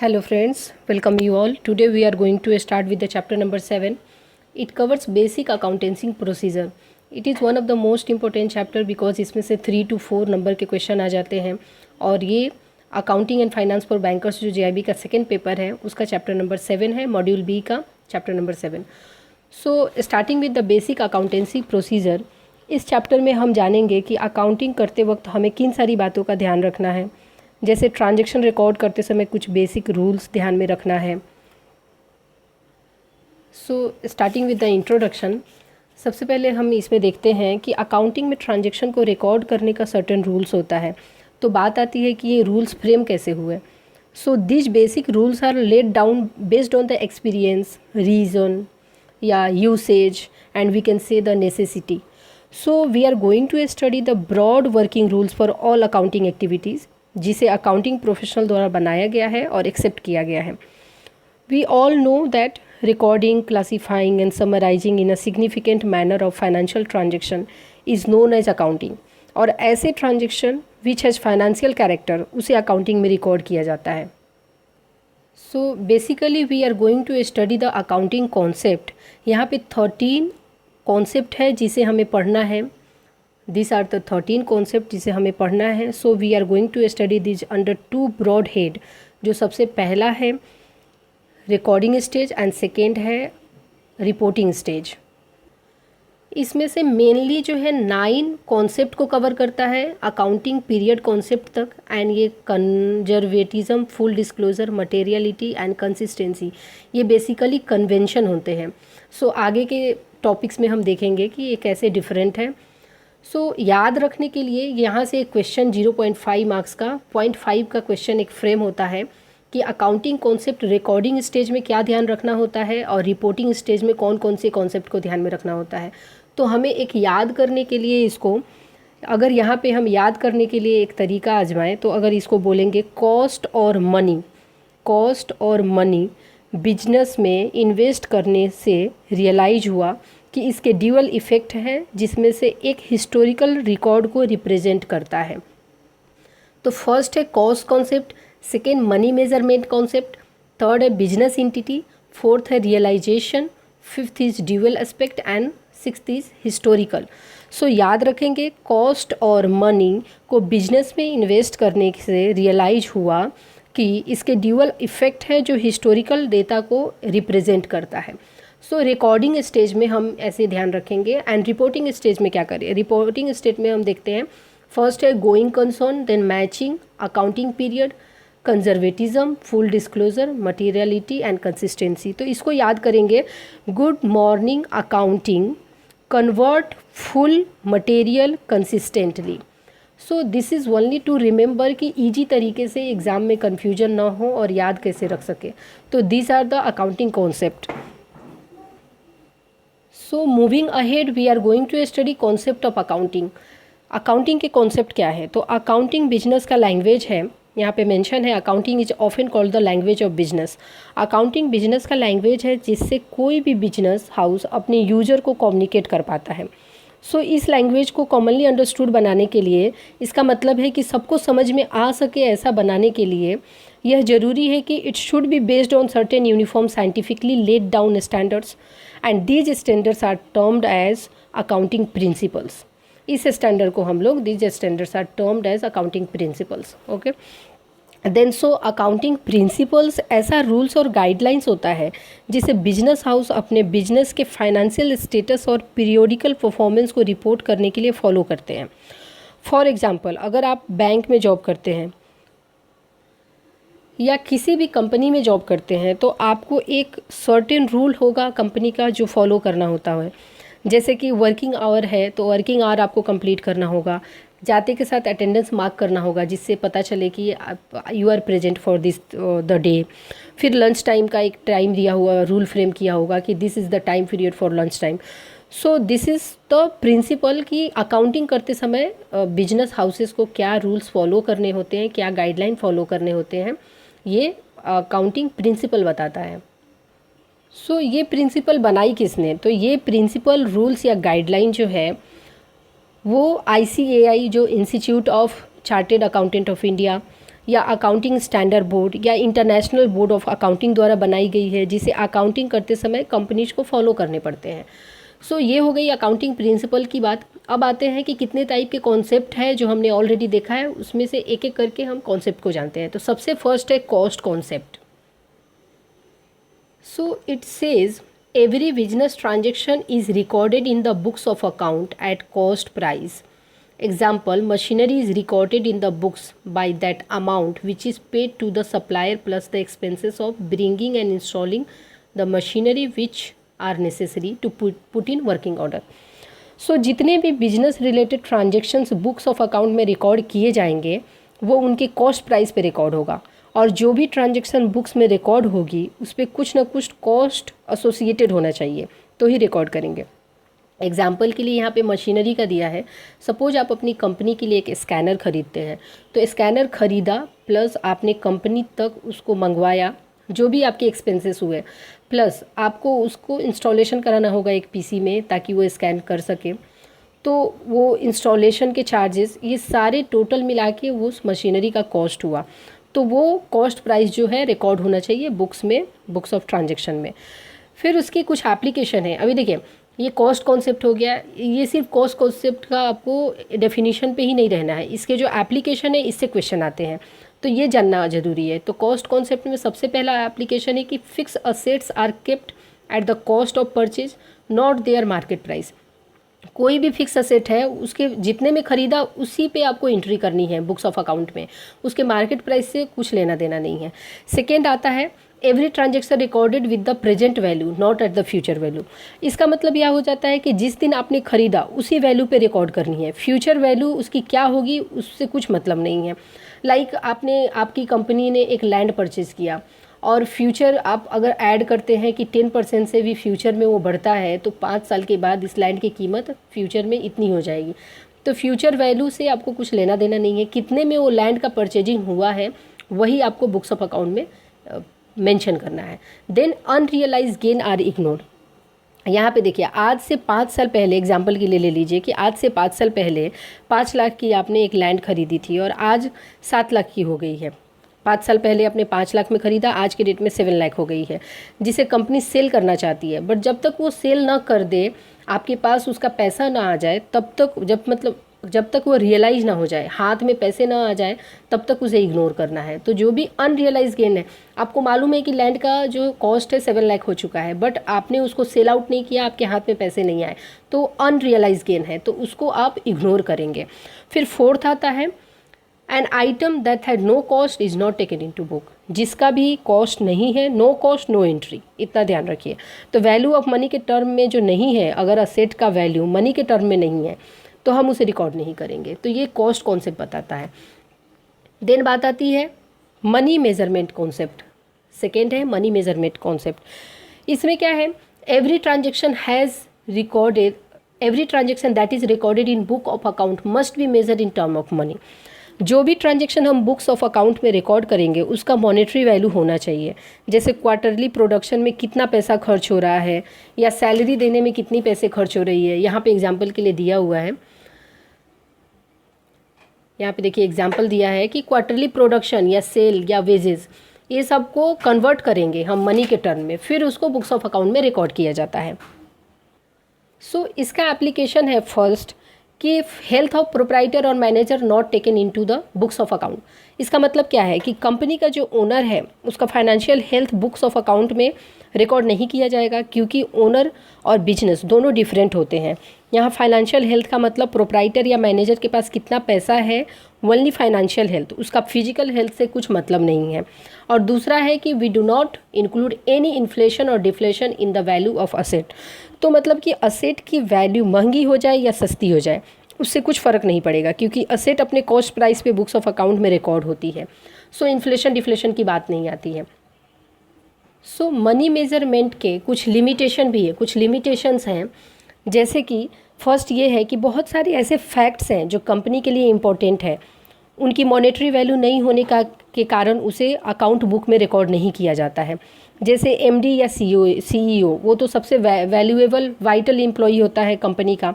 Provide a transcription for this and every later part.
Hello friends, welcome you all. Today we are going to start with the chapter number 7. It covers basic accounting procedure. It is one of the most important chapter because इसमें से 3 to 4 number के question आ जाते हैं और ये accounting and finance for bankers जो JIB का second paper है उसका चैप्टर नंबर 7 है, मॉड्यूल बी का chapter number 7. So starting with the basic accountancy procedure. इस चैप्टर में हम जानेंगे कि अकाउंटिंग करते वक्त हमें किन सारी बातों का ध्यान रखना है. जैसे ट्रांजैक्शन रिकॉर्ड करते समय कुछ बेसिक रूल्स ध्यान में रखना है. So starting with the introduction, सबसे पहले हम इसमें देखते हैं कि अकाउंटिंग में ट्रांजैक्शन को रिकॉर्ड करने का सर्टेन रूल्स होता है. तो बात आती है कि ये रूल्स फ्रेम कैसे हुए. So this basic rules are laid down based on the experience, reason या usage and we can say the necessity. So we are going to study the broad working rules for all accounting activities जिसे accounting professional द्वारा बनाया गया है और accept किया गया है. We all know that recording, classifying and summarising in a significant manner of financial transaction is known as accounting. और ऐसे transaction which has financial character उसे अकाउंटिंग में रिकॉर्ड किया जाता है. So basically we are going to study the accounting concept. यहाँ पे 13 concept है जिसे हमें पढ़ना है. These are the 13 कॉन्सेप्ट जिसे हमें पढ़ना है. So we are going to study this under 2 broad head. जो सबसे पहला है रिकॉर्डिंग स्टेज एंड सेकेंड है रिपोर्टिंग स्टेज. इसमें से मेनली जो है 9 कॉन्सेप्ट को कवर करता है अकाउंटिंग पीरियड कॉन्सेप्ट तक. एंड ये conservatism, full disclosure, materiality and consistency, ये बेसिकली कन्वेंशन होते हैं. सो आगे के टॉपिक्स में हम देखेंगे कि ये कैसे डिफरेंट है. सो याद रखने के लिए यहाँ से एक क्वेश्चन 0.5 मार्क्स का 0.5 का क्वेश्चन एक फ्रेम होता है कि अकाउंटिंग कॉन्सेप्ट रिकॉर्डिंग स्टेज में क्या ध्यान रखना होता है और रिपोर्टिंग स्टेज में कौन कौन से कॉन्सेप्ट को ध्यान में रखना होता है. तो हमें एक याद करने के लिए इसको, अगर यहाँ पे हम याद करने के लिए एक तरीका आजमाएं तो अगर इसको बोलेंगे कॉस्ट और मनी बिजनेस में इन्वेस्ट करने से रियलाइज हुआ कि इसके ड्यूअल इफ़ेक्ट है जिसमें से एक हिस्टोरिकल रिकॉर्ड को रिप्रेजेंट करता है. तो फर्स्ट है cost concept, second money measurement concept, third है बिजनेस एंटिटी, फोर्थ है realisation, fifth is dual aspect and sixth is historical. So याद रखेंगे कॉस्ट और मनी को बिजनेस में इन्वेस्ट करने से रियलाइज हुआ कि इसके ड्यूअल इफ़ेक्ट है जो हिस्टोरिकल डेटा को रिप्रेजेंट करता है. सो रिकॉर्डिंग स्टेज में हम ऐसे ध्यान रखेंगे. एंड रिपोर्टिंग स्टेज में क्या करें, रिपोर्टिंग स्टेज में हम देखते हैं फर्स्ट है going concern, then matching, accounting period, conservatism, full disclosure, materiality and consistency. तो इसको याद करेंगे, good morning accounting convert full material consistently. So this is only to remember कि ईजी तरीके से एग्ज़ाम में कन्फ्यूजन ना हो और याद कैसे रख सके. तो these are the accounting concept. So moving ahead we are going to study concept of accounting. Accounting के कॉन्सेप्ट क्या है. तो अकाउंटिंग बिजनेस का लैंग्वेज है. यहाँ पे मेंशन है accounting is often called the language of business. Accounting business का लैंग्वेज है जिससे कोई भी बिजनेस हाउस अपने यूजर को कम्युनिकेट कर पाता है. सो इस लैंग्वेज को कॉमनली अंडरस्टूड बनाने के लिए, इसका मतलब है कि सबको समझ में आ सके ऐसा बनाने के लिए यह ज़रूरी है कि it should be based on certain uniform scientifically laid down standards and these standards are termed as accounting principles. इस स्टैंडर्ड को हम लोग, these standards are termed as accounting principles. Okay, then so accounting principles ऐसा rules और guidelines होता है जिसे business house अपने बिजनेस के फाइनेंशियल स्टेटस और पीरियोडिकल परफॉर्मेंस को रिपोर्ट करने के लिए फॉलो करते हैं. फॉर एग्जांपल, अगर आप बैंक में जॉब करते हैं या किसी भी कंपनी में जॉब करते हैं तो आपको एक सर्टेन रूल होगा कंपनी का जो फॉलो करना होता है. जैसे कि वर्किंग आवर है तो वर्किंग आवर आपको कंप्लीट करना होगा, जाते के साथ अटेंडेंस मार्क करना होगा जिससे पता चले कि you are present for this the day. फिर लंच टाइम का एक टाइम दिया हुआ, रूल फ्रेम किया होगा कि this is the time period for lunch time. So this is the principle कि अकाउंटिंग करते समय बिजनेस हाउसेस को क्या रूल्स फॉलो करने होते हैं, क्या गाइडलाइन फॉलो करने होते हैं, ये अकाउंटिंग प्रिंसिपल बताता है. सो ये प्रिंसिपल बनाई किसने, तो ये प्रिंसिपल रूल्स या गाइडलाइन जो है वो ICAI जो institute of chartered accountant of India या अकाउंटिंग स्टैंडर्ड बोर्ड या इंटरनेशनल बोर्ड ऑफ अकाउंटिंग द्वारा बनाई गई है, जिसे अकाउंटिंग करते समय कंपनीज को फॉलो करने पड़ते हैं। सो ये हो गई अकाउंटिंग प्रिंसिपल की बात। अब आते हैं कि कितने टाइप के कॉन्सेप्ट है जो हमने ऑलरेडी देखा है, उसमें से एक एक करके हम कॉन्सेप्ट को जानते हैं। तो सबसे फर्स्ट है cost concept. So it says every business transaction is recorded in the books of account at cost price. Example, machinery is recorded in the books by that amount which is paid to the supplier plus the expenses of bringing and installing the machinery which are necessary to put in working order. So जितने भी business related transactions books of account में record किए जाएंगे वो उनके cost price पे record होगा, और जो भी ट्रांजैक्शन बुक्स में रिकॉर्ड होगी उस पर कुछ ना कुछ कॉस्ट एसोसिएटेड होना चाहिए तो ही रिकॉर्ड करेंगे। एग्जाम्पल के लिए यहाँ पे मशीनरी का दिया है। सपोज आप अपनी कंपनी के लिए एक स्कैनर खरीदते हैं, तो स्कैनर खरीदा प्लस आपने कंपनी तक उसको मंगवाया, जो भी आपके एक्सपेंसेस हुए, प्लस आपको उसको इंस्टॉलेशन कराना होगा एक पीसी में ताकि वो स्कैन कर सके, तो वो इंस्टॉलेशन के चार्जेस, ये सारे टोटल मिला के वो उस मशीनरी का कॉस्ट हुआ। तो वो कॉस्ट प्राइस जो है रिकॉर्ड होना चाहिए बुक्स में, बुक्स ऑफ ट्रांजैक्शन में। फिर उसकी कुछ एप्लीकेशन है। अभी देखिए ये कॉस्ट कॉन्सेप्ट हो गया, ये सिर्फ कॉस्ट कॉन्सेप्ट का आपको डेफिनेशन पे ही नहीं रहना है, इसके जो एप्लीकेशन है इससे क्वेश्चन आते हैं, तो ये जानना ज़रूरी है। तो कॉस्ट कॉन्सेप्ट में सबसे पहला एप्लीकेशन है कि fix assets are kept at the cost of purchase not their market price. कोई भी फिक्स असेट है उसके जितने में ख़रीदा उसी पे आपको एंट्री करनी है बुक्स ऑफ अकाउंट में, उसके मार्केट प्राइस से कुछ लेना देना नहीं है। सेकेंड आता है every transaction recorded with the present value not at the future value. इसका मतलब यह हो जाता है कि जिस दिन आपने ख़रीदा उसी वैल्यू पे रिकॉर्ड करनी है, फ्यूचर वैल्यू उसकी क्या होगी उससे कुछ मतलब नहीं है। लाइक आपकी कंपनी ने एक लैंड परचेज़ किया और फ्यूचर आप अगर ऐड करते हैं कि 10% से भी फ्यूचर में वो बढ़ता है, तो 5 साल के बाद इस लैंड की कीमत फ्यूचर में इतनी हो जाएगी। तो फ्यूचर वैल्यू से आपको कुछ लेना देना नहीं है, कितने में वो लैंड का परचेजिंग हुआ है वही आपको बुक्स ऑफ अकाउंट में मेंशन करना है। Then unrealise gain are ignored. यहाँ पे देखिए आज से 5 साल पहले, एग्जाम्पल के लिए ले लीजिए कि आज से 5 साल पहले 5 लाख की आपने एक लैंड खरीदी थी और आज 7 लाख की हो गई है। 5 साल पहले आपने 5 लाख में ख़रीदा, आज के डेट में 7 लाख हो गई है, जिसे कंपनी सेल करना चाहती है। बट जब तक वो सेल ना कर दे, आपके पास उसका पैसा ना आ जाए, तब तक जब तक वो रियलाइज़ ना हो जाए, हाथ में पैसे ना आ जाए, तब तक उसे इग्नोर करना है। तो जो भी अनरियलाइज गेन है, आपको मालूम है कि लैंड का जो कॉस्ट है 7 लाख हो चुका है, बट आपने उसको सेल आउट नहीं किया, आपके हाथ में पैसे नहीं आए, तो अनरियलाइज गेन है, तो उसको आप इग्नोर करेंगे। फिर फोर्थ आता है an item that had no cost is not taken in to book. जिसका भी कॉस्ट नहीं है, नो कॉस्ट नो एंट्री, इतना ध्यान रखिए। तो वैल्यू ऑफ मनी के टर्म में जो नहीं है, अगर असेट का वैल्यू मनी के टर्म में नहीं है तो हम उसे रिकॉर्ड नहीं करेंगे। तो ये कॉस्ट कॉन्सेप्ट बताता है। देन बात आती है मनी मेजरमेंट कॉन्सेप्ट। सेकेंड है मनी मेजरमेंट कॉन्सेप्ट। इसमें क्या है, every transaction that is recorded in book of account must be measured in term of money. जो भी ट्रांजैक्शन हम बुक्स ऑफ अकाउंट में रिकॉर्ड करेंगे उसका मॉनेटरी वैल्यू होना चाहिए। जैसे क्वार्टरली प्रोडक्शन में कितना पैसा खर्च हो रहा है, या सैलरी देने में कितनी पैसे खर्च हो रही है। यहाँ पे एग्जांपल के लिए दिया हुआ है, यहाँ पे देखिए एग्जांपल दिया है कि क्वार्टरली प्रोडक्शन या सेल या वेजेस, ये सब को कन्वर्ट करेंगे हम मनी के टर्म में, फिर उसको बुक्स ऑफ अकाउंट में रिकॉर्ड किया जाता है। सो इसका एप्लीकेशन है फर्स्ट कि हेल्थ ऑफ प्रोप्राइटर और manager not taken into the books of account. इसका मतलब क्या है कि कंपनी का जो ओनर है उसका financial health books of account में रिकॉर्ड नहीं किया जाएगा, क्योंकि ओनर और बिजनेस दोनों डिफरेंट होते हैं। यहाँ फाइनेंशियल हेल्थ का मतलब प्रोप्राइटर या मैनेजर के पास कितना पैसा है, ओनली फाइनेंशियल हेल्थ, उसका फिजिकल हेल्थ से कुछ मतलब नहीं है। और दूसरा है कि we do not include any inflation और deflation in the value of asset. तो मतलब कि असेट की वैल्यू महंगी हो जाए या सस्ती हो जाए उससे कुछ फ़र्क नहीं पड़ेगा, क्योंकि असेट अपने कॉस्ट प्राइस पे बुक्स ऑफ अकाउंट में रिकॉर्ड होती है। सो इन्फ्लेशन डिफ्लेशन की बात नहीं आती है। सो मनी मेजरमेंट के कुछ लिमिटेशन भी है, कुछ लिमिटेशंस हैं। जैसे कि फर्स्ट ये है कि बहुत सारे ऐसे फैक्ट्स हैं जो कंपनी के लिए इम्पोर्टेंट है, उनकी मॉनेटरी वैल्यू नहीं होने के कारण उसे अकाउंट बुक में रिकॉर्ड नहीं किया जाता है। जैसे एमडी या सीईओ, वो तो सबसे वैल्यूएबल वाइटल एम्प्लॉई होता है कंपनी का।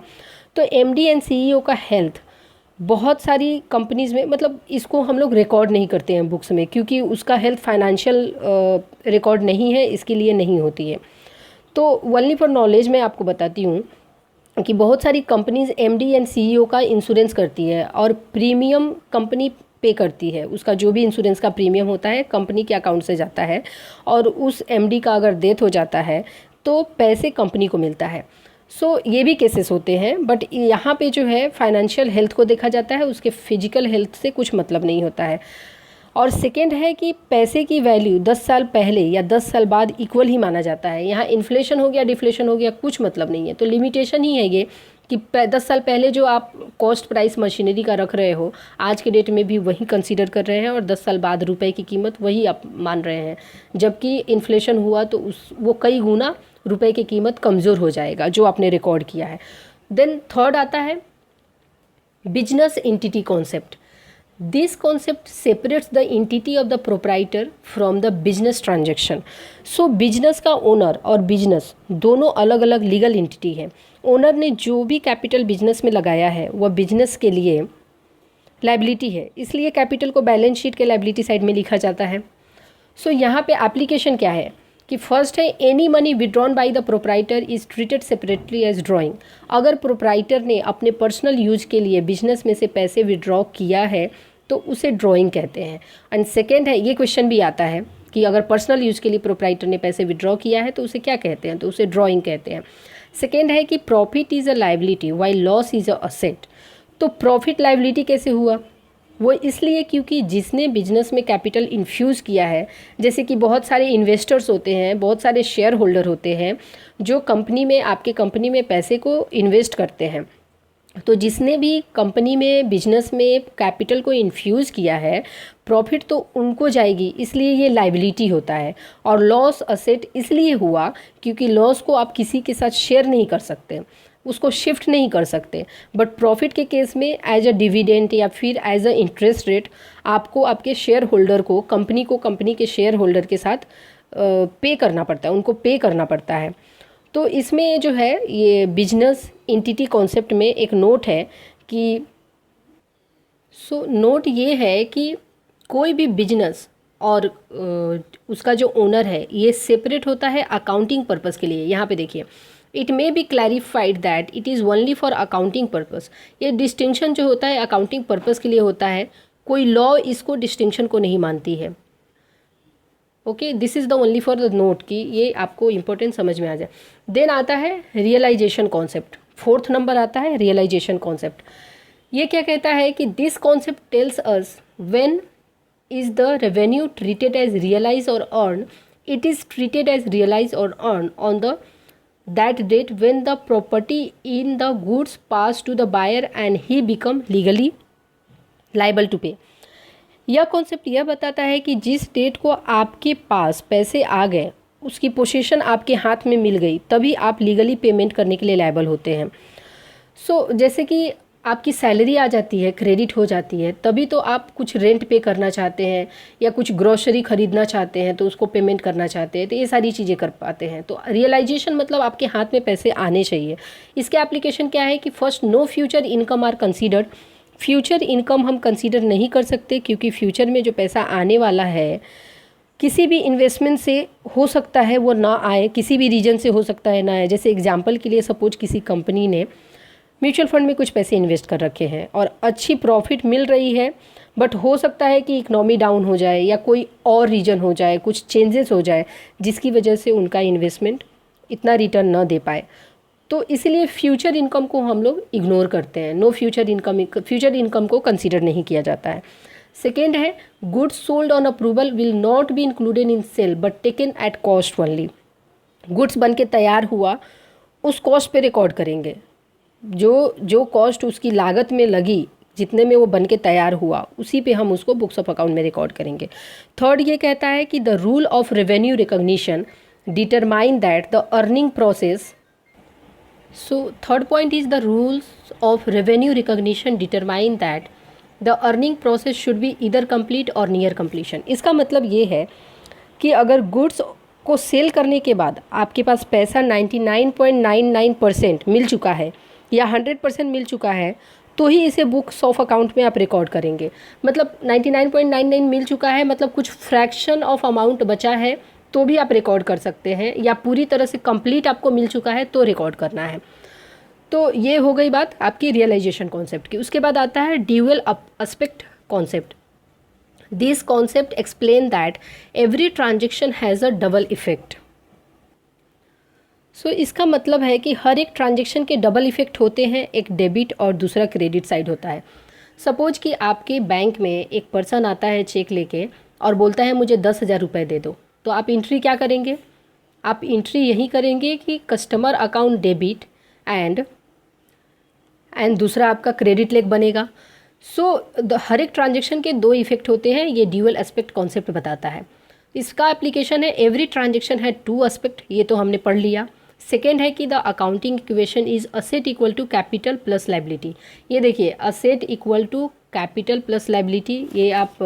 तो एमडी एंड सीईओ का हेल्थ बहुत सारी कंपनीज़ में, मतलब इसको हम लोग रिकॉर्ड नहीं करते हैं बुक्स में, क्योंकि उसका हेल्थ फाइनेंशियल रिकॉर्ड नहीं है, इसके लिए नहीं होती है। तो ओनली फॉर नॉलेज मैं आपको बताती हूँ कि बहुत सारी कंपनीज़ एमडी एंड सीईओ का इंश्योरेंस करती है और प्रीमियम कंपनी पे करती है। उसका जो भी इंश्योरेंस का प्रीमियम होता है कंपनी के अकाउंट से जाता है, और उस एमडी का अगर डेथ हो जाता है तो पैसे कंपनी को मिलता है। सो ये भी केसेस होते हैं, बट यहाँ पे जो है फाइनेंशियल हेल्थ को देखा जाता है, उसके फिजिकल हेल्थ से कुछ मतलब नहीं होता है। और सेकेंड है कि पैसे की वैल्यू 10 साल पहले या 10 साल बाद इक्वल ही माना जाता है। यहाँ इन्फ्लेशन हो गया, डिफ्लेशन हो गया, कुछ मतलब नहीं है। तो लिमिटेशन ही है ये कि 10 साल पहले जो आप कॉस्ट प्राइस मशीनरी का रख रहे हो, आज के डेट में भी वही कंसीडर कर रहे हैं, और 10 साल बाद रुपए की कीमत वही आप मान रहे हैं। जबकि इन्फ्लेशन हुआ तो वो कई गुना रुपए की कीमत कमज़ोर हो जाएगा जो आपने रिकॉर्ड किया है। देन थर्ड आता है business entity concept. This concept separates the entity of the proprietor from the business transaction. So business का ओनर और बिजनेस दोनों अलग अलग लीगल एंटिटी है। ओनर ने जो भी कैपिटल बिजनेस में लगाया है वह बिजनेस के लिए लाइबिलिटी है, इसलिए कैपिटल को बैलेंस शीट के लाइबिलिटी साइड में लिखा जाता है। सो यहाँ पे एप्लीकेशन क्या है कि फर्स्ट है any money withdrawn by the proprietor is treated separately as drawing. अगर प्रोप्राइटर ने अपने पर्सनल यूज के लिए बिजनेस में से पैसे विड्रॉ किया है तो उसे ड्राइंग कहते हैं। एंड सेकेंड है, ये क्वेश्चन भी आता है कि अगर पर्सनल यूज के लिए प्रोप्राइटर ने पैसे विड्रॉ किया है तो उसे क्या कहते हैं, तो उसे ड्राइंग कहते हैं। सेकेंड है कि profit is a liability while loss is a asset. तो प्रॉफिट लाइबिलिटी कैसे हुआ, वो इसलिए क्योंकि जिसने बिजनेस में कैपिटल इन्फ्यूज़ किया है, जैसे कि बहुत सारे इन्वेस्टर्स होते हैं, बहुत सारे शेयर होल्डर होते हैं जो कंपनी में, आपके कंपनी में पैसे को इन्वेस्ट करते हैं। तो जिसने भी कंपनी में बिजनेस में कैपिटल को इन्फ्यूज़ किया है, प्रॉफिट तो उनको जाएगी, इसलिए ये लाइबिलिटी होता है। और लॉस असेट इसलिए हुआ क्योंकि लॉस को आप किसी के साथ शेयर नहीं कर सकते, उसको शिफ्ट नहीं कर सकते। बट प्रॉफिट के केस में एज अ डिविडेंड या फिर एज अ इंटरेस्ट रेट आपको आपके शेयर होल्डर को कंपनी के शेयर होल्डर के साथ पे करना पड़ता है, उनको पे करना पड़ता है। तो इसमें जो है ये बिजनेस एंटिटी कॉन्सेप्ट में एक नोट है कि नोट ये है कि कोई भी बिजनेस और उसका जो ओनर है ये सेपरेट होता है अकाउंटिंग पर्पस के लिए। यहाँ पे देखिए, it may be clarified that it is only for accounting purpose. ये डिस्टिंक्शन जो होता है अकाउंटिंग पर्पस के लिए होता है, कोई लॉ इसको डिस्टिंक्शन को नहीं मानती है। Okay, this is the only for the note कि ये आपको इंपॉर्टेंट समझ में आ जाए। देन आता है रियलाइजेशन कॉन्सेप्ट, फोर्थ नंबर आता है रियलाइजेशन कॉन्सेप्ट। ये क्या कहता है कि this concept tells us when is the revenue treated as realise और earn, it is treated as realise और earn on the that date when the property in the goods pass to the buyer and he become legally liable to pay. यह concept यह बताता है कि जिस date को आपके पास पैसे आ गए, उसकी पोजीशन आपके हाथ में मिल गई, तभी आप लीगली पेमेंट करने के लिए लायबल होते हैं। जैसे कि आपकी सैलरी आ जाती है, क्रेडिट हो जाती है, तभी तो आप कुछ रेंट पे करना चाहते हैं या कुछ ग्रोसरी खरीदना चाहते हैं तो उसको पेमेंट करना चाहते हैं, तो ये सारी चीज़ें कर पाते हैं। तो रियलाइजेशन मतलब आपके हाथ में पैसे आने चाहिए। इसके एप्लीकेशन क्या है कि first, no future income are considered. Future income हम कंसीडर नहीं कर सकते क्योंकि फ्यूचर में जो पैसा आने वाला है किसी भी इन्वेस्टमेंट से हो सकता है वो ना आए, किसी भी रीजन से हो सकता है ना आए। जैसे एग्जांपल के लिए सपोज किसी कंपनी ने म्यूचुअल फंड में कुछ पैसे इन्वेस्ट कर रखे हैं और अच्छी प्रॉफिट मिल रही है, बट हो सकता है कि इकोनॉमी डाउन हो जाए या कोई और रीजन हो जाए, कुछ चेंजेस हो जाए जिसकी वजह से उनका इन्वेस्टमेंट इतना रिटर्न ना दे पाए। तो इसलिए फ्यूचर इनकम को हम लोग इग्नोर करते हैं। नो फ्यूचर इनकम को कंसीडर नहीं किया जाता है। सेकेंड है, goods sold on approval will not be included in sale but taken at cost only. Goods बन के तैयार हुआ उस कॉस्ट पे रिकॉर्ड करेंगे, जो कॉस्ट उसकी लागत में लगी, जितने में वो बन के तैयार हुआ, उसी पे हम उसको बुक्स ऑफ अकाउंट में रिकॉर्ड करेंगे। थर्ड ये कहता है कि the rule of revenue recognition determine that the earning process. So third point is the rules of revenue recognition determine that the earning process should be either complete or near completion। इसका मतलब ये है कि अगर goods को cell करने के बाद आपके पास पैसा 99.99% मिल चुका है या 100% मिल चुका है, तो ही इसे बुक्स ऑफ अकाउंट में आप रिकॉर्ड करेंगे। मतलब 99.99 मिल चुका है, मतलब कुछ फ्रैक्शन ऑफ अमाउंट बचा है तो भी आप रिकॉर्ड कर सकते हैं, या पूरी तरह से कंप्लीट आपको मिल चुका है तो रिकॉर्ड करना है। तो ये हो गई बात आपकी रियलाइजेशन कॉन्सेप्ट की। उसके बाद आता है dual aspect concept. This concept explain that every transaction has a double effect. So इसका मतलब है कि हर एक ट्रांजेक्शन के डबल इफेक्ट होते हैं, एक डेबिट और दूसरा क्रेडिट साइड होता है। सपोज कि आपके बैंक में एक पर्सन आता है चेक लेके और बोलता है मुझे 10,000 रुपये दे दो, तो आप एंट्री क्या करेंगे? आप एंट्री यही करेंगे कि कस्टमर अकाउंट डेबिट एंड दूसरा आपका क्रेडिट लेग बनेगा। सो हर एक ट्रांजेक्शन के दो इफेक्ट होते हैं, ये ड्यूअल एस्पेक्ट कॉन्सेप्ट बताता है। इसका एप्लीकेशन है एवरी ट्रांजेक्शन है टू एस्पेक्ट, ये तो हमने पढ़ लिया। सेकेंड है कि the accounting equation is asset equal to capital plus liability. ये देखिए, asset equal to capital plus liability, ये आप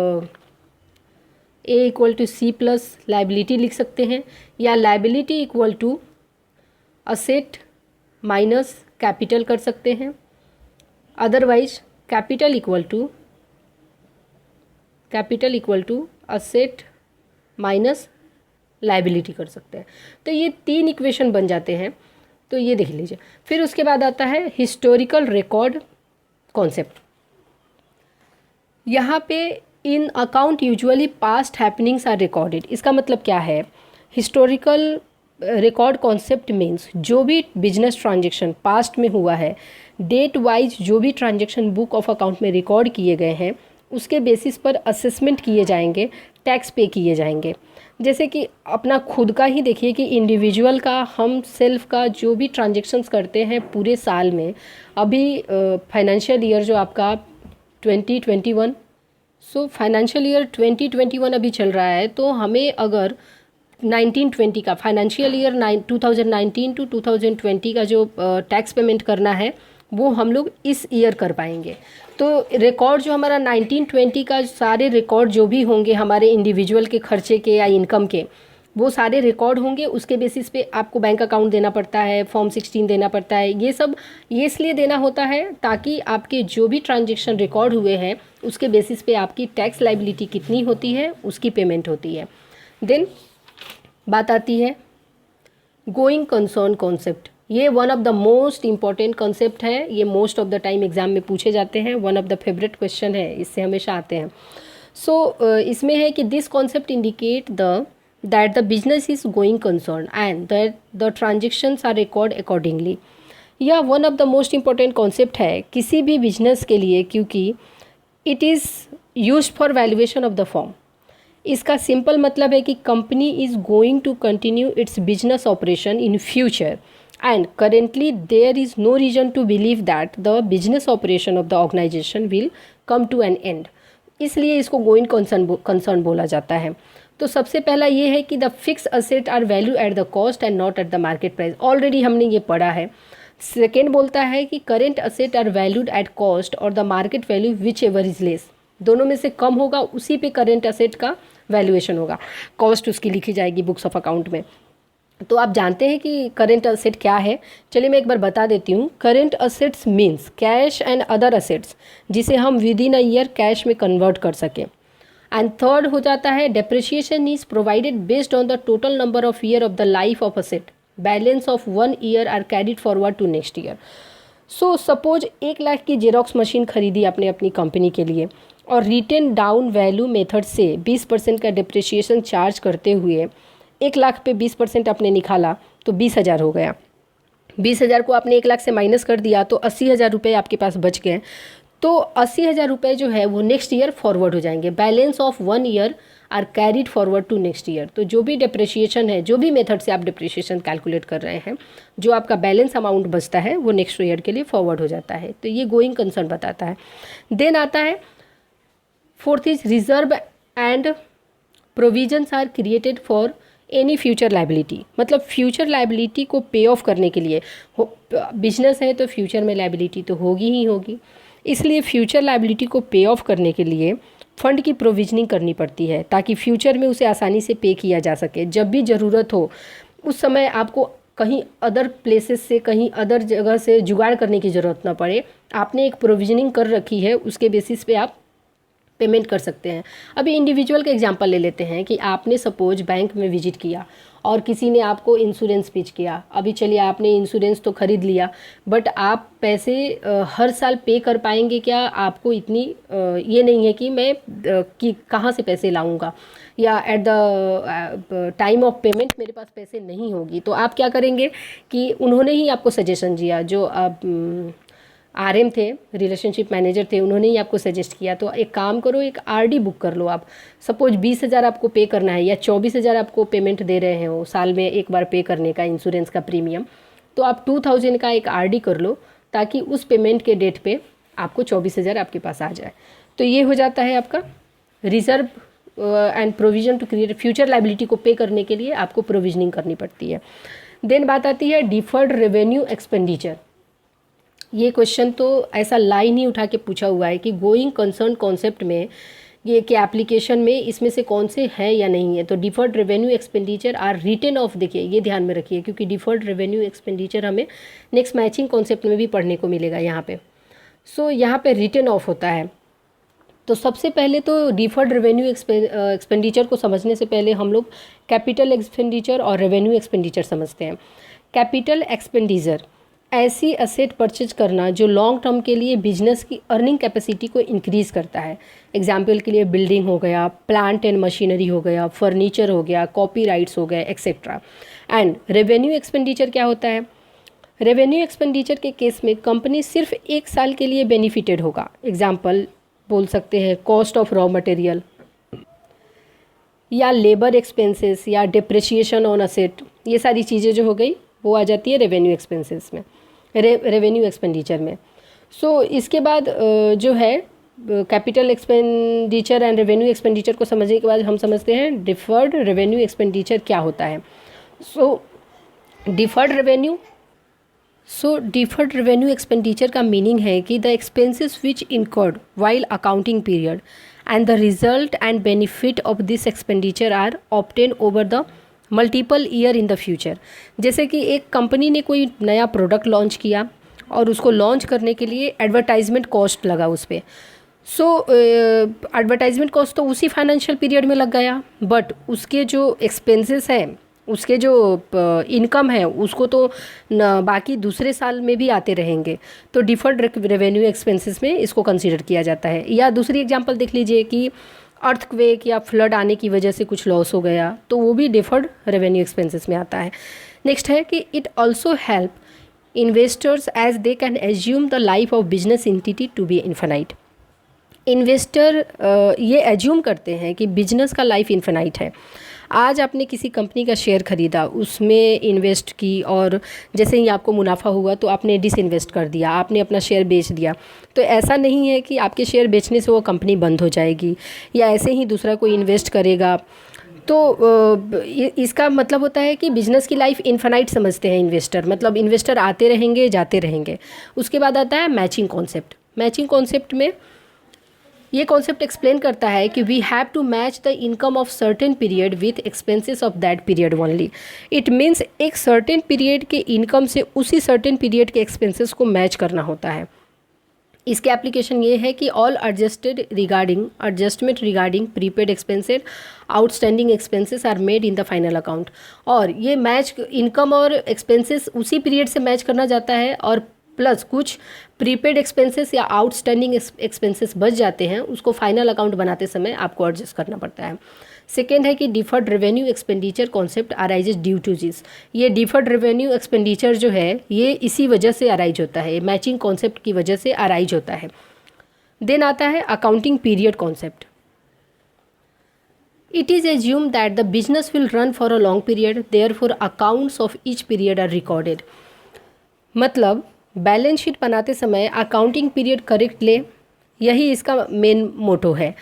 A equal to C plus liability लिख सकते हैं, या liability equal to asset minus capital कर सकते हैं। Otherwise capital equal to asset minus liability कर सकते हैं। तो ये तीन इक्वेशन बन जाते हैं, तो ये देख लीजिए। फिर उसके बाद आता है हिस्टोरिकल रिकॉर्ड कॉन्सेप्ट। यहाँ पे in account usually past happenings are recorded. इसका मतलब क्या है? हिस्टोरिकल रिकॉर्ड कॉन्सेप्ट मीन्स जो भी बिजनेस ट्रांजेक्शन पास्ट में हुआ है, डेट वाइज जो भी ट्रांजेक्शन बुक ऑफ अकाउंट में रिकॉर्ड किए गए हैं, उसके बेसिस पर असेसमेंट किए जाएंगे, टैक्स पे किए जाएंगे। जैसे कि अपना खुद का ही देखिए कि इंडिविजुअल का, हम सेल्फ का जो भी ट्रांजेक्शन्स करते हैं पूरे साल में, अभी फाइनेंशियल ईयर जो आपका 2021, सो फाइनेंशियल ईयर 2021 अभी चल रहा है, तो हमें अगर 1920 का फाइनेंशियल ईयर 2019 टू 2020 का जो टैक्स पेमेंट करना है, वो हम लोग इस ईयर कर पाएंगे। तो रिकॉर्ड जो हमारा 1920 का सारे रिकॉर्ड जो भी होंगे हमारे इंडिविजुअल के खर्चे के या इनकम के, वो सारे रिकॉर्ड होंगे। उसके बेसिस पे आपको बैंक अकाउंट देना पड़ता है, फॉर्म 16 देना पड़ता है। ये सब ये इसलिए देना होता है ताकि आपके जो भी ट्रांजेक्शन रिकॉर्ड हुए हैं उसके बेसिस पे आपकी टैक्स लाइबिलिटी कितनी होती है उसकी पेमेंट होती है। देन बात आती है गोइंग कंसर्न कॉन्सेप्ट। ये one of the most important concept है, ये most of the time exam में पूछे जाते हैं, one of the favourite question है, इससे हमेशा आते हैं। सो इसमें है कि this concept indicate that the business is going concern and that the transactions are record accordingly. यह one of the most important concept है किसी भी बिजनेस के लिए, क्योंकि it is used for valuation of the form. इसका simple मतलब है कि company is going to continue its business operation in future and currently there is no reason to believe that the business operation of the organisation will come to an end, इसलिए इसको going concern बोला जाता है। तो सबसे पहला ये है कि the fix asset are value at the cost and not at the market price, already हमने ये पढ़ा है। सेकेंड बोलता है कि current asset are valued at cost और the market value whichever is less, दोनों में से कम होगा उसी पे करेंट असेट का वैल्यूएशन होगा, कॉस्ट उसकी लिखी जाएगी बुक्स ऑफ अकाउंट में। तो आप जानते हैं कि करेंट असेट क्या है, चलिए मैं एक बार बता देती हूँ। Current assets means cash and other assets जिसे हम within a year cash में कन्वर्ट कर सकें। एंड थर्ड हो जाता है depreciation is provided based on the total number of year of the life of asset, balance of 1 year are carried forward to next year. So suppose 1 lakh की Xerox machine खरीदी आपने अपनी company के लिए और रिटेन डाउन वैल्यू मेथड से 20% का depreciation charge करते हुए 1 लाख पे 20% आपने निकाला तो 20,000 हो गया। 20,000 को आपने 1 लाख से माइनस कर दिया तो 80,000 रुपये आपके पास बच गए। तो 80,000 रुपये जो है वो नेक्स्ट ईयर फॉरवर्ड हो जाएंगे, balance of 1 year are carried forward to next year. तो जो भी डिप्रिसिएशन है, जो भी मेथड से आप डिप्रिसिएशन कैलकुलेट कर रहे हैं, जो आपका बैलेंस अमाउंट बचता है वो नेक्स्ट ईयर के लिए फॉरवर्ड हो जाता है। तो ये गोइंग कंसर्न बताता है। देन आता है fourth is reserve and provisions are created for any future liability, मतलब फ्यूचर लाइबिलिटी को पे ऑफ करने के लिए, बिजनेस है तो फ्यूचर में लाइबिलिटी तो होगी ही होगी, इसलिए फ्यूचर लाइबिलिटी को पे ऑफ करने के लिए फंड की प्रोविजनिंग करनी पड़ती है ताकि फ्यूचर में उसे आसानी से पे किया जा सके। जब भी ज़रूरत हो उस समय आपको कहीं अदर प्लेसेस से, कहीं अदर जगह से जुगाड़ करने की ज़रूरत ना पड़े। आपने एक प्रोविजनिंग कर रखी है, उसके बेसिस पे आप पेमेंट कर सकते हैं। अभी इंडिविजुअल का एग्जांपल ले लेते हैं कि आपने सपोज बैंक में विजिट किया और किसी ने आपको इंश्योरेंस पिच किया। अभी चलिए आपने इंश्योरेंस तो ख़रीद लिया, बट आप पैसे हर साल पे कर पाएंगे क्या? आपको इतनी ये नहीं है कि मैं कि कहाँ से पैसे लाऊंगा, या at the time of payment मेरे पास पैसे नहीं होगी। तो आप क्या करेंगे कि उन्होंने ही आपको सजेशन दिया, जो आप आरएम थे, रिलेशनशिप मैनेजर थे, उन्होंने ही आपको सजेस्ट किया, तो एक काम करो, एक आरडी बुक कर लो। आप सपोज 20,000 आपको पे करना है या 24,000 आपको पेमेंट दे रहे हैं वो साल में एक बार पे करने का इंश्योरेंस का प्रीमियम, तो आप 2,000 का एक आरडी कर लो, ताकि उस पेमेंट के डेट पे आपको 24,000 आपके पास आ जाए। तो ये हो जाता है आपका reserve and provision to create future liability को पे करने के लिए आपको प्रोविजनिंग करनी पड़ती है। देन बात आती है डिफर्ड रेवेन्यू एक्सपेंडिचर। ये क्वेश्चन तो ऐसा लाइन ही उठा के पूछा हुआ है कि गोइंग कंसर्न कॉन्सेप्ट में ये कि एप्लीकेशन में इसमें से कौन से है या नहीं है। तो deferred revenue expenditure are written off, देखिए ये ध्यान में रखिए, क्योंकि डिफर्ड रेवेन्यू एक्सपेंडिचर हमें नेक्स्ट मैचिंग कॉन्सेप्ट में भी पढ़ने को मिलेगा यहाँ पे। सो यहाँ पे रिटन ऑफ होता है। तो सबसे पहले तो डिफर्ड रेवेन्यू एक्सपेंडिचर को समझने से पहले हम लोग कैपिटल एक्सपेंडिचर और रेवेन्यू एक्सपेंडिचर समझते हैं। कैपिटल एक्सपेंडिचर ऐसी असेट परचेज करना जो लॉन्ग टर्म के लिए बिजनेस की अर्निंग कैपेसिटी को इंक्रीज़ करता है। एग्जाम्पल के लिए बिल्डिंग हो गया, प्लांट एंड मशीनरी हो गया, फर्नीचर हो गया, कॉपीराइट्स हो गए, एक्सेट्रा। एंड रेवेन्यू एक्सपेंडिचर क्या होता है? रेवेन्यू एक्सपेंडिचर के केस में कंपनी सिर्फ एक साल के लिए बेनिफिटेड होगा। एग्जाम्पल बोल सकते हैं कॉस्ट ऑफ रॉ मटेरियल, या लेबर एक्सपेंसेस, या डिप्रिशिएशन ऑन असेट। ये सारी चीज़ें जो हो गई वो आ जाती है रेवेन्यू एक्सपेंसेस में, रेवेन्यू एक्सपेंडिचर में। सो इसके बाद जो है capital expenditure and revenue expenditure को समझने के बाद हम समझते हैं डिफर्ड रेवेन्यू एक्सपेंडिचर क्या होता है। सो डिफर्ड रेवेन्यू एक्सपेंडिचर का मीनिंग है कि the expenses which incurred while accounting period and the result and benefit of this expenditure are obtain over the multiple year in the future. जैसे कि एक company ने कोई नया प्रोडक्ट लॉन्च किया और उसको लॉन्च करने के लिए एडवर्टाइजमेंट कॉस्ट लगा उस पर। सो एडवर्टाइजमेंट कॉस्ट तो उसी फाइनेंशियल पीरियड में लग गया, बट उसके जो एक्सपेंसेस हैं, उसके जो इनकम है, उसको तो बाकी दूसरे साल में भी आते रहेंगे। तो डिफर्ड रेवेन्यू एक्सपेंसेस में इसको कंसीडर किया जाता है। या दूसरी एग्जांपल देख लीजिए कि अर्थक्वेक या फ्लड आने की वजह से कुछ लॉस हो गया, तो वो भी डिफर्ड रेवेन्यू एक्सपेंसेस में आता है। नेक्स्ट है कि it also help investors as they can assume the life of business entity to be infinite. Investor ये एज्यूम करते हैं कि बिजनेस का लाइफ इन्फिनाइट है। आज आपने किसी कंपनी का शेयर खरीदा, उसमें इन्वेस्ट की, और जैसे ही आपको मुनाफा हुआ तो आपने डिसइन्वेस्ट कर दिया, आपने अपना शेयर बेच दिया। तो ऐसा नहीं है कि आपके शेयर बेचने से वो कंपनी बंद हो जाएगी या ऐसे ही दूसरा कोई इन्वेस्ट करेगा। तो इसका मतलब होता है कि बिजनेस की लाइफ इन्फिनाइट समझते हैं इन्वेस्टर, मतलब इन्वेस्टर आते रहेंगे जाते रहेंगे। उसके बाद आता है मैचिंग कॉन्सेप्ट। मैचिंग कॉन्सेप्ट में ये कॉन्सेप्ट एक्सप्लेन करता है कि we have to match the income of certain period with expenses of that period only. It means एक सर्टेन पीरियड के इनकम से उसी सर्टेन पीरियड के एक्सपेंसेस को मैच करना होता है। इसके एप्लीकेशन ये है कि all adjustment regarding prepaid expenses, outstanding expenses are made in the final account. और ये मैच इनकम और एक्सपेंसेस उसी पीरियड से मैच करना जाता है, और प्लस कुछ प्रीपेड एक्सपेंसेस या आउटस्टैंडिंग एक्सपेंसेस बच जाते हैं, उसको फाइनल अकाउंट बनाते समय आपको एडजस्ट करना पड़ता है। सेकेंड है कि deferred revenue expenditure concept arises due to this. ये डिफर्ड रेवेन्यू एक्सपेंडिचर जो है ये इसी वजह से अराइज होता है, मैचिंग कॉन्सेप्ट की वजह से अराइज होता है। देन आता है accounting period concept. It is assumed that the business will run for a long period, therefore accounts of each period are recorded। मतलब बैलेंस शीट बनाते समय अकाउंटिंग पीरियड करेक्ट ले, यही इसका मेन मोटो है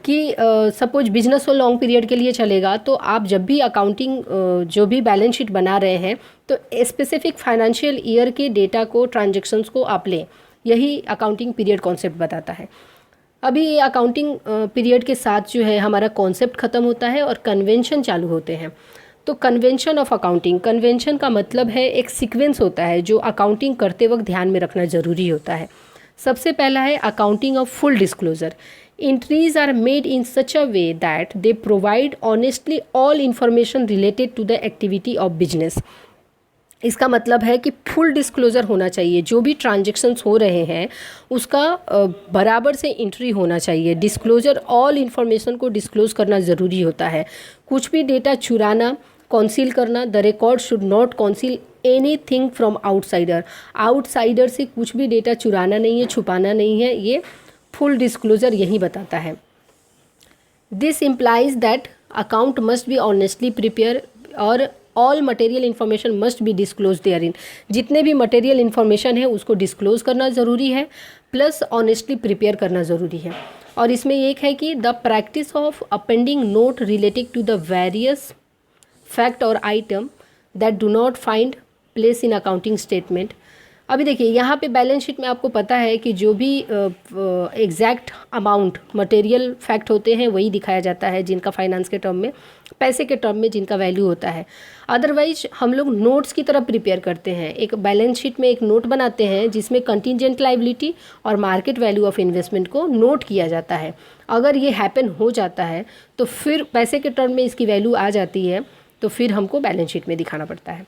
कि सपोज बिजनेस वो long period के लिए चलेगा, तो आप जब भी अकाउंटिंग जो भी बैलेंस शीट बना रहे हैं तो स्पेसिफिक फाइनेंशियल ईयर के डेटा को, ट्रांजेक्शन्स को आप लें। यही अकाउंटिंग पीरियड कॉन्सेप्ट बताता है। अभी ये अकाउंटिंग पीरियड के साथ जो है हमारा कॉन्सेप्ट ख़त्म होता है और कन्वेंशन चालू होते हैं। तो कन्वेंशन ऑफ अकाउंटिंग, कन्वेंशन का मतलब है एक सीक्वेंस होता है जो अकाउंटिंग करते वक्त ध्यान में रखना ज़रूरी होता है। सबसे पहला है accounting of full disclosure. Entries are made in such a way that they provide honestly all information related to the activity of business. इसका मतलब है कि फुल डिस्क्लोज़र होना चाहिए, जो भी ट्रांजेक्शन्स हो रहे हैं उसका बराबर से एंट्री होना चाहिए। डिस्क्लोज़र ऑल इन्फॉर्मेशन को डिस्क्लोज़ करना ज़रूरी होता है। कुछ भी डेटा चुराना, कॉन्सील करना, the record should not council anything from outsider. Outsider से कुछ भी डेटा चुराना नहीं है, छुपाना नहीं है, ये फुल डिस्क्लोज़र यही बताता है। This implies that account must be honestly prepare और all material information must be disclose therein. जितने भी मटेरियल इन्फॉर्मेशन है उसको डिस्क्लोज करना ज़रूरी है, प्लस ऑनेस्टली प्रिपेयर करना ज़रूरी है। और इसमें एक है कि the practice of appending note relating to the various fact और item that do not find place in accounting statement. अभी देखिए यहाँ पे बैलेंस शीट में आपको पता है कि जो भी एग्जैक्ट अमाउंट मटेरियल फैक्ट होते हैं वही दिखाया जाता है, जिनका फाइनेंस के टर्म में, पैसे के टर्म में जिनका वैल्यू होता है। अदरवाइज हम लोग नोट्स की तरह प्रिपेयर करते हैं। एक बैलेंस शीट में एक नोट बनाते हैं जिसमें कंटिजेंट लायबिलिटी और मार्केट वैल्यू ऑफ इन्वेस्टमेंट को नोट किया जाता है। अगर ये हैपन हो जाता है तो फिर पैसे के टर्म में इसकी वैल्यू आ जाती है, तो फिर हमको बैलेंस शीट में दिखाना पड़ता है।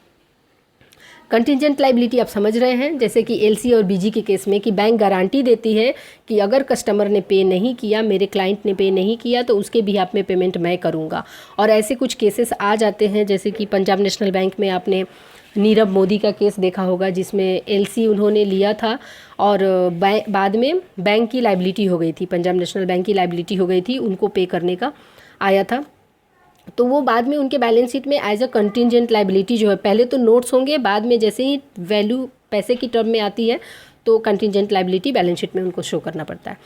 कंटिजेंट लायबिलिटी आप समझ रहे हैं, जैसे कि एलसी और बीजी के केस में कि बैंक गारंटी देती है कि अगर कस्टमर ने पे नहीं किया, मेरे क्लाइंट ने पे नहीं किया, तो उसके बिहाफ में पेमेंट मैं करूंगा। और ऐसे कुछ केसेस आ जाते हैं, जैसे कि पंजाब नेशनल बैंक में आपने नीरव मोदी का केस देखा होगा, जिसमें एलसी उन्होंने लिया था और बाद में बैंक की लायबिलिटी हो गई थी, पंजाब नेशनल बैंक की लायबिलिटी हो गई थी, उनको पे करने का आया था। तो वो बाद में उनके बैलेंस शीट में एज अ कंटिजेंट लायबिलिटी जो है, पहले तो नोट्स होंगे, बाद में जैसे ही वैल्यू पैसे की टर्म में आती है तो कंटिजेंट लायबिलिटी बैलेंस शीट में उनको शो करना पड़ता है।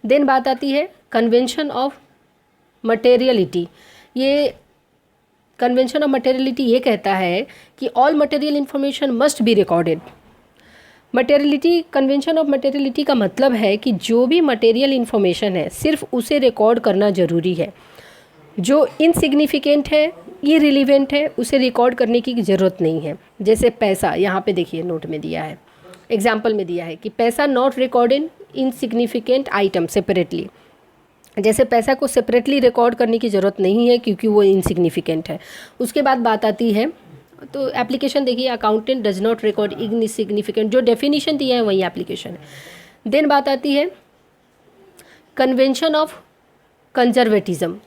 देन बात आती है कन्वेंशन ऑफ मटेरियलिटी। ये कन्वेंशन ऑफ मटेरियलिटी ये कहता है कि all material information must be recorded. Materiality, convention of materiality का मतलब है कि जो भी मटेरियल इन्फॉर्मेशन है सिर्फ उसे रिकॉर्ड करना ज़रूरी है। जो इनसिग्निफिकेंट है, इररिलेवेंट है, उसे रिकॉर्ड करने की ज़रूरत नहीं है। जैसे पैसा, यहाँ पे देखिए नोट में दिया है, एग्जाम्पल में दिया है कि पैसा not recorded insignificant item separately. जैसे पैसा को सेपरेटली रिकॉर्ड करने की ज़रूरत नहीं है क्योंकि वो इनसिग्निफिकेंट है। उसके बाद बात आती है, तो एप्लीकेशन देखिए, accountant does not record insignificant, जो डेफिनेशन दिया है वही एप्लीकेशन है। देन बात आती है convention of conservatism.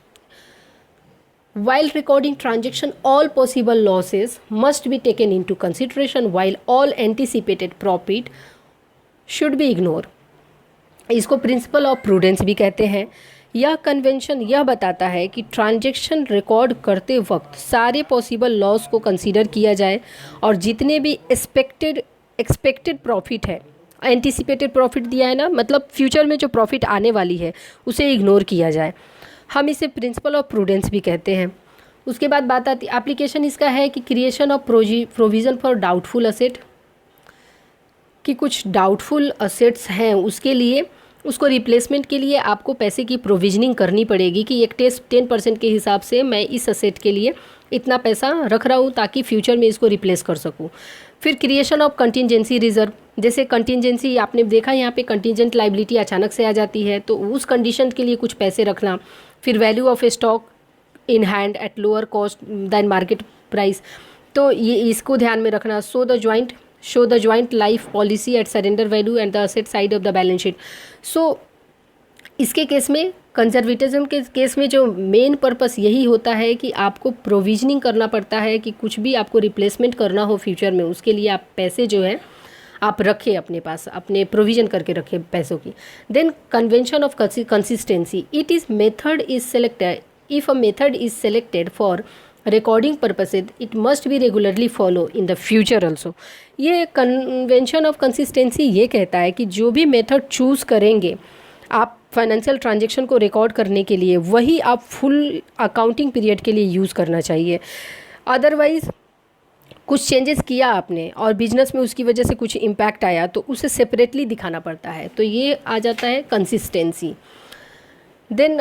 While recording transaction, all possible losses must be taken into consideration while all anticipated profit should be ignored. इसको प्रिंसिपल ऑफ प्रूडेंस भी कहते हैं। यह कन्वेंशन यह बताता है कि ट्रांजैक्शन रिकॉर्ड करते वक्त सारे पॉसिबल लॉस को कंसीडर किया जाए और जितने भी एक्सपेक्टेड प्रॉफिट है, एंटिसिपेटेड प्रॉफिट दिया है ना, मतलब फ्यूचर में जो प्रॉफिट आने वाली है उसे इग्नोर किया जाए। हम इसे प्रिंसिपल ऑफ प्रूडेंस भी कहते हैं। उसके बाद बात आती, एप्लीकेशन इसका है कि creation of provision for doubtful asset, कि कुछ डाउटफुल असेट्स हैं उसके लिए, उसको रिप्लेसमेंट के लिए आपको पैसे की प्रोविजनिंग करनी पड़ेगी कि एक 10% के हिसाब से मैं इस असेट के लिए इतना पैसा रख रहा हूँ ताकि फ्यूचर में इसको रिप्लेस कर सकूँ। फिर क्रिएशन ऑफ कंटिजेंसी रिजर्व, जैसे कंटिजेंसी आपने देखा यहाँ पे कंटिजेंट लायबिलिटी अचानक से आ जाती है तो उस कंडीशन के लिए कुछ पैसे रखना। फिर value of stock in hand at lower cost than market price, तो ये इसको ध्यान में रखना। Show the joint life policy at surrender value and the asset side of the balance sheet. So इसके केस में, कंजर्वेटिज्म के केस में जो मेन पर्पस यही होता है कि आपको प्रोविजनिंग करना पड़ता है कि कुछ भी आपको रिप्लेसमेंट करना हो फ्यूचर में, उसके लिए आप पैसे जो है आप रखें अपने पास, अपने प्रोविजन करके रखें पैसों की। Then convention of consistency, it is method is selected, if a method is selected for recording purposes it must be regularly follow in the future also. ये कन्वेंशन ऑफ कंसिस्टेंसी ये कहता है कि जो भी मेथड चूज़ करेंगे आप financial transaction को रिकॉर्ड करने के लिए, वही आप फुल अकाउंटिंग पीरियड के लिए यूज़ करना चाहिए। अदरवाइज़ कुछ चेंजेस किया आपने और बिजनेस में उसकी वजह से कुछ इम्पैक्ट आया तो उसे सेपरेटली दिखाना पड़ता है, तो ये आ जाता है कंसिस्टेंसी। देन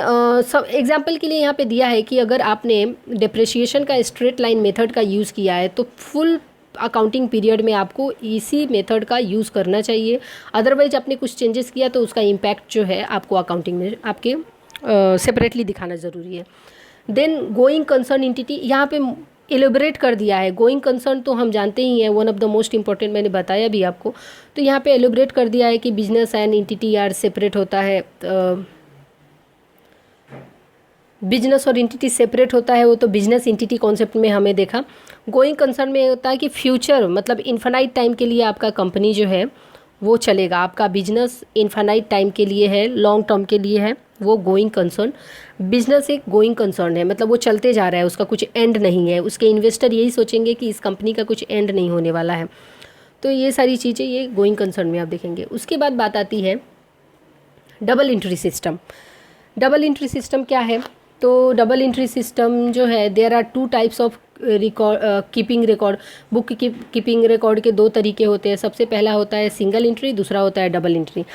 सब एग्जाम्पल के लिए यहाँ पे दिया है कि अगर आपने डिप्रिशिएशन का स्ट्रेट लाइन मेथड का यूज़ किया है तो फुल अकाउंटिंग पीरियड में आपको इसी मेथड का यूज़ करना चाहिए। अदरवाइज आपने कुछ चेंजेस किया तो उसका इम्पैक्ट जो है आपको अकाउंटिंग में आपके सेपरेटली दिखाना ज़रूरी है। देन गोइंग कंसर्न एंटिटी यहाँ पे एलिबरेट कर दिया है। गोइंग कंसर्न तो हम जानते ही हैं, one of the most important, मैंने बताया भी आपको। तो यहाँ पे एलिबरेट कर दिया है कि business and entity are separate होता है। बिजनेस और एंटिटी सेपरेट होता है, वो तो बिजनेस एंटिटी कॉन्सेप्ट में हमें देखा। गोइंग कंसर्न में होता है कि फ्यूचर मतलब इन्फानाइट टाइम के लिए आपका कंपनी जो है वो चलेगा, आपका बिजनेस इन्फानाइट टाइम के लिए है, लॉन्ग टर्म के लिए है, वो गोइंग कंसर्न। बिजनेस एक गोइंग कंसर्न है, मतलब वो चलते जा रहा है, उसका कुछ एंड नहीं है। उसके इन्वेस्टर यही सोचेंगे कि इस कंपनी का कुछ एंड नहीं होने वाला है। तो ये सारी चीज़ें ये गोइंग कंसर्न में आप देखेंगे। उसके बाद बात आती है double entry system. Double entry system क्या है? तो डबल एंट्री सिस्टम जो है, there are two types of keeping record. Bookkeeping record के दो तरीके होते हैं। सबसे पहला होता है सिंगल एंट्री, दूसरा होता है डबल एंट्री।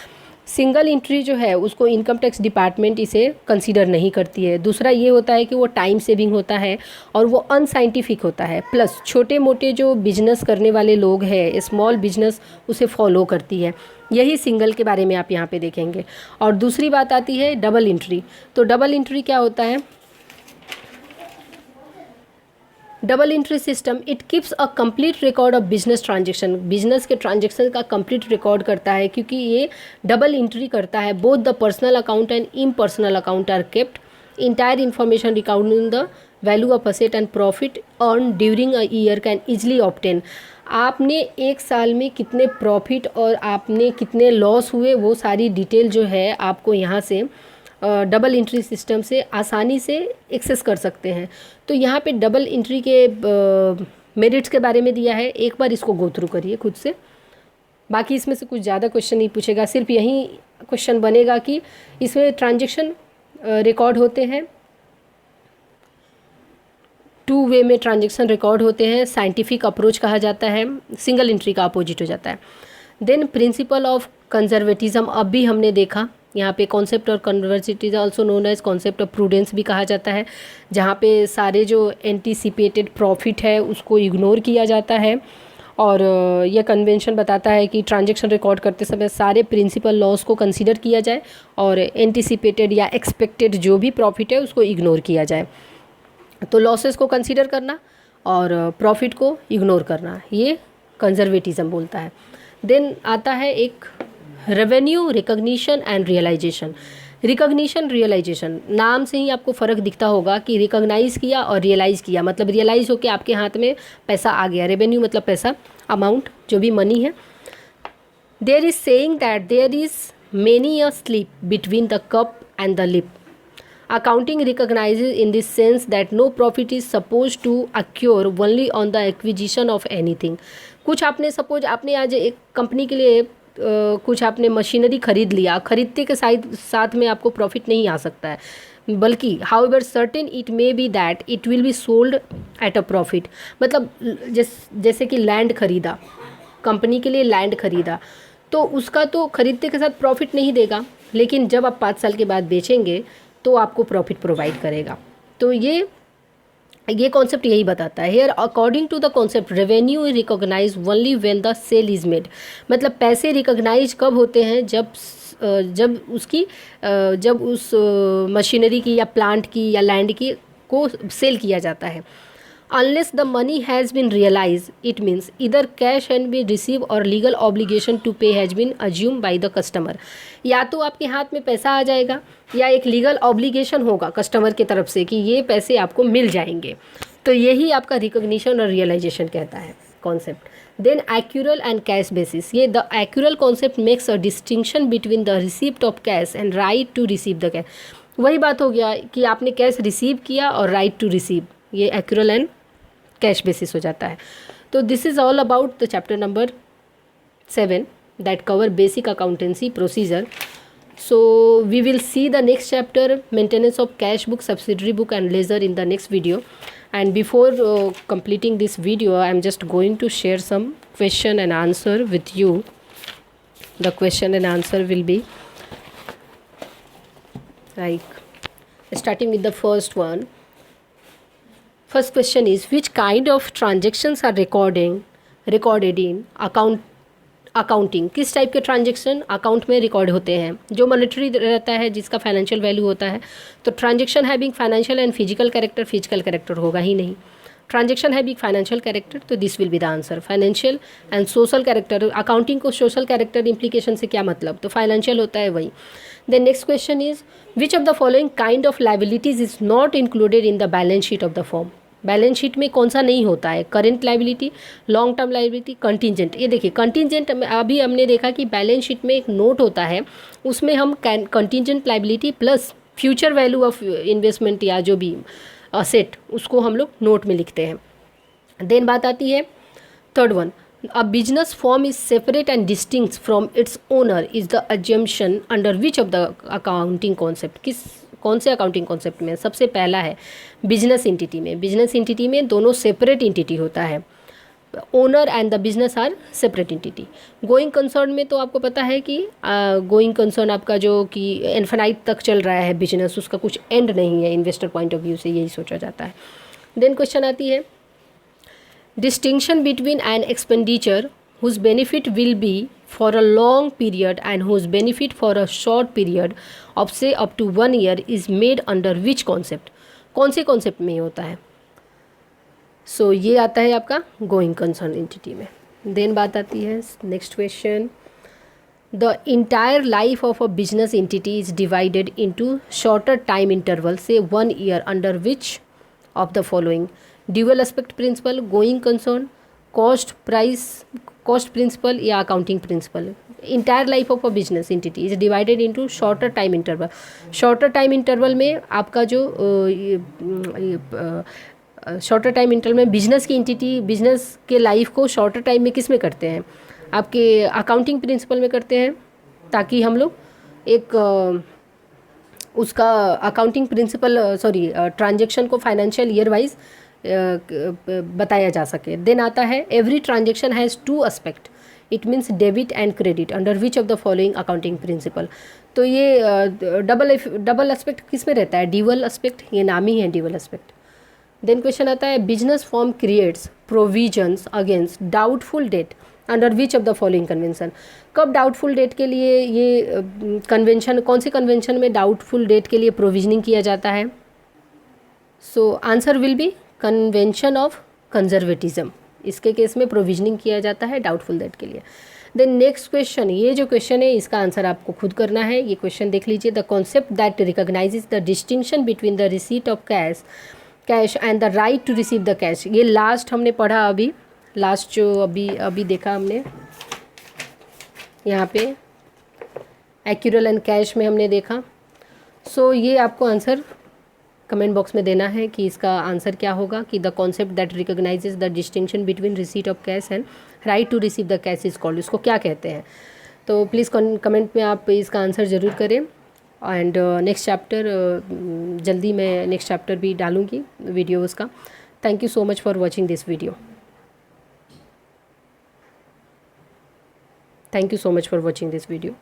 सिंगल एंट्री जो है उसको इनकम टैक्स डिपार्टमेंट इसे कंसीडर नहीं करती है। दूसरा ये होता है कि वो टाइम सेविंग होता है और वो अनसाइंटिफिक होता है। प्लस छोटे मोटे जो बिजनेस करने वाले लोग हैं, स्मॉल बिजनेस, उसे फॉलो करती है। यही सिंगल के बारे में आप यहाँ पे देखेंगे। और दूसरी बात आती है डबल एंट्री। तो डबल एंट्री क्या होता है? Double entry system it keeps a complete record of business transaction. Business के ट्रांजेक्शन का कंप्लीट रिकॉर्ड करता है, क्योंकि ये डबल एंट्री करता है। Both the personal account and impersonal account are kept. Entire information recording the value of asset and profit earn during a year can easily obtain. आपने एक साल में कितने प्रॉफिट और आपने कितने लॉस हुए, वो सारी डिटेल जो है आपको यहाँ से डबल एंट्री सिस्टम से आसानी से एक्सेस कर सकते हैं। तो यहाँ पे डबल एंट्री के मेरिट्स के बारे में दिया है। एक बार इसको गो थ्रू करिए खुद से। बाकी इसमें से कुछ ज़्यादा क्वेश्चन नहीं पूछेगा, सिर्फ यही क्वेश्चन बनेगा कि इसमें ट्रांजेक्शन रिकॉर्ड होते हैं, टू वे में ट्रांजेक्शन रिकॉर्ड होते हैं। साइंटिफिक अप्रोच कहा जाता है, सिंगल एंट्री का अपोजिट हो जाता है। देन प्रिंसिपल ऑफ कंजर्वेटिज्म अब भी हमने देखा। यहाँ पे कॉन्सेप्ट और conservatism also known as concept of prudence भी कहा जाता है, जहाँ पे सारे जो एंटीसिपेटेड प्रॉफिट है उसको इग्नोर किया जाता है। और यह कन्वेंशन बताता है कि ट्रांजेक्शन रिकॉर्ड करते समय सारे प्रिंसिपल लॉस को कंसीडर किया जाए और एंटीसिपेटेड या एक्सपेक्टेड जो भी प्रॉफिट है उसको इग्नोर किया जाए। तो लॉसेस को कंसीडर करना और प्रॉफिट को इग्नोर करना, ये कंजर्वेटिज्म बोलता है। देन आता है एक revenue recognition and realization. Recognition realization, नाम से ही आपको फ़र्क दिखता होगा कि रिकॉग्नाइज किया और रियलाइज़ किया, मतलब रियलाइज़ होकर आपके हाथ में पैसा आ गया। रेवेन्यू मतलब पैसा, अमाउंट जो भी मनी है। There is saying that there is many a slip between the cup and the lip. Accounting recognizes in this sense that no profit is supposed to occur only on the acquisition of anything। कुछ आपने suppose आपने आज एक company के लिए कुछ आपने machinery खरीद लिया, खरीदते के साथ में आपको प्रॉफिट नहीं आ सकता है, बल्कि however certain it may be that it will be sold at a profit. मतलब जैसे कि लैंड खरीदा, कंपनी के लिए लैंड खरीदा, तो उसका तो खरीदते के साथ प्रॉफिट नहीं देगा, लेकिन जब आप 5 साल के बाद बेचेंगे तो आपको प्रॉफिट प्रोवाइड करेगा। तो ये कॉन्सेप्ट यही बताता है। Here according to the concept revenue is recognize only when the sale is made. मतलब पैसे रिकॉग्नाइज कब होते हैं? जब उस मशीनरी की या प्लांट की या लैंड की को सेल किया जाता है। Unless the money has been realized, it means either cash can be received or legal obligation to pay has been assumed by the customer। या तो आपके हाथ में पैसा आ जाएगा या एक लीगल ऑब्लिगेशन होगा कस्टमर की तरफ से कि ये पैसे आपको मिल जाएंगे। तो यही आपका रिकॉग्निशन और रियलाइजेशन कहता है concept. Then accrual and cash basis. ये the accrual concept makes a distinction between the receipt of cash and right to receive the cash. वही बात हो गया कि आपने कैश रिसीव किया और राइट टू रिसीव, ये एक्यूरल एंड कैश बेसिस हो जाता है। तो this is all about the chapter number 7 that cover basic accountancy procedure. So we will see the next chapter, maintenance of cash book, subsidiary book and ledger in the next video. And before completing this video, I am just going to share some question and answer with you. The question and answer will be like Starting with the first one. First question is, which kind of transactions are recorded in accounting? किस type के transaction account में record होते हैं? जो monetary रहता है, जिसका financial value होता है। तो transaction having financial and physical character होगा ही नहीं। ट्रांजेक्शन हैविंग फाइनेंशियल कैरेक्टर, तो this will be the answer. Financial and social character, accounting को सोशल कैरेक्टर इम्प्लीकेशन से क्या मतलब? तो फाइनेंशियल होता है वही। Then next question is, which of the following kind of liabilities is not included in the balance sheet of the firm? Balance sheet में कौन सा नहीं होता है? Current liability, long term liability, contingent. ये देखिए कंटिजेंट, अभी हमने देखा कि बैलेंस शीट में एक नोट होता है, उसमें हम contingent liability plus future value of investment या जो भी असेट, उसको हम लोग नोट में लिखते हैं। देन बात आती है third one, a business firm is separate and distinct from its owner is the assumption under which of the accounting concept? कौन से अकाउंटिंग कॉन्सेप्ट में? सबसे पहला है बिजनेस एंटिटी में। बिजनेस एंटिटी में दोनों सेपरेट एंटिटी होता है, owner and the business are separate entity. Going concern में तो आपको पता है कि गोइंग कंसर्न आपका जो कि इन्फिनाइट तक चल रहा है बिजनेस, उसका कुछ एंड नहीं है, इन्वेस्टर पॉइंट ऑफ व्यू से यही सोचा जाता है। देन क्वेश्चन आती है, distinction between an expenditure whose benefit will be for a long period and whose benefit for a short period of say up to 1 year is made under which concept? कौन से concept में होता है? सो ये आता है आपका गोइंग कंसर्न एंटिटी में। देन बात आती है next question, the entire life of a business entity is divided into shorter time interval से 1 year under which of the following? Dual aspect principle, going concern, cost principle या accounting principle? Entire life of a business entity is divided into shorter time interval. Shorter time interval में आपका जो shorter time interval में business की entity, business के life को shorter time में किस में करते हैं? आपके अकाउंटिंग प्रिंसिपल में करते हैं, ताकि हम लोग एक उसका अकाउंटिंग प्रिंसिपल ट्रांजेक्शन को फाइनेंशियल ईयर वाइज बताया जा सके। देन आता है, every transaction has 2 aspect, it means debit and credit under which of the following accounting principle? तो ये डबल एस्पेक्ट किस में रहता है? ड्यूअल एस्पेक्ट, ये नाम ही है ड्यूअल एस्पेक्ट। देन क्वेश्चन आता है, business form creates provisions against doubtful debt under which of the following convention? कब डाउटफुल डेट के लिए ये कन्वेंशन, कौन से कन्वेंशन में डाउटफुल डेट के लिए प्रोविजनिंग किया जाता है? So answer will be convention of conservatism. इसके केस में प्रोविजनिंग किया जाता है डाउटफुल डेट के लिए। देन नेक्स्ट क्वेश्चन, ये जो क्वेश्चन है इसका आंसर आपको खुद करना है। ये क्वेश्चन देख लीजिए, the concept that recognizes the distinction between the receipt of cash and the right to receive the cash. ये लास्ट हमने पढ़ा, अभी लास्ट जो अभी देखा हमने यहाँ पे एक्यूरल एंड कैश में हमने देखा। सो ये आपको आंसर कमेंट बॉक्स में देना है कि इसका आंसर क्या होगा, कि the concept that recognizes the distinction between receipt of cash and right to receive the cash is called, इसको क्या कहते हैं? तो प्लीज़ कमेंट में आप इसका आंसर ज़रूर करें। एंड नेक्स्ट चैप्टर जल्दी मैं नेक्स्ट चैप्टर भी डालूँगी वीडियो उसका। Thank you so much for watching this video. Thank you so much for watching this video.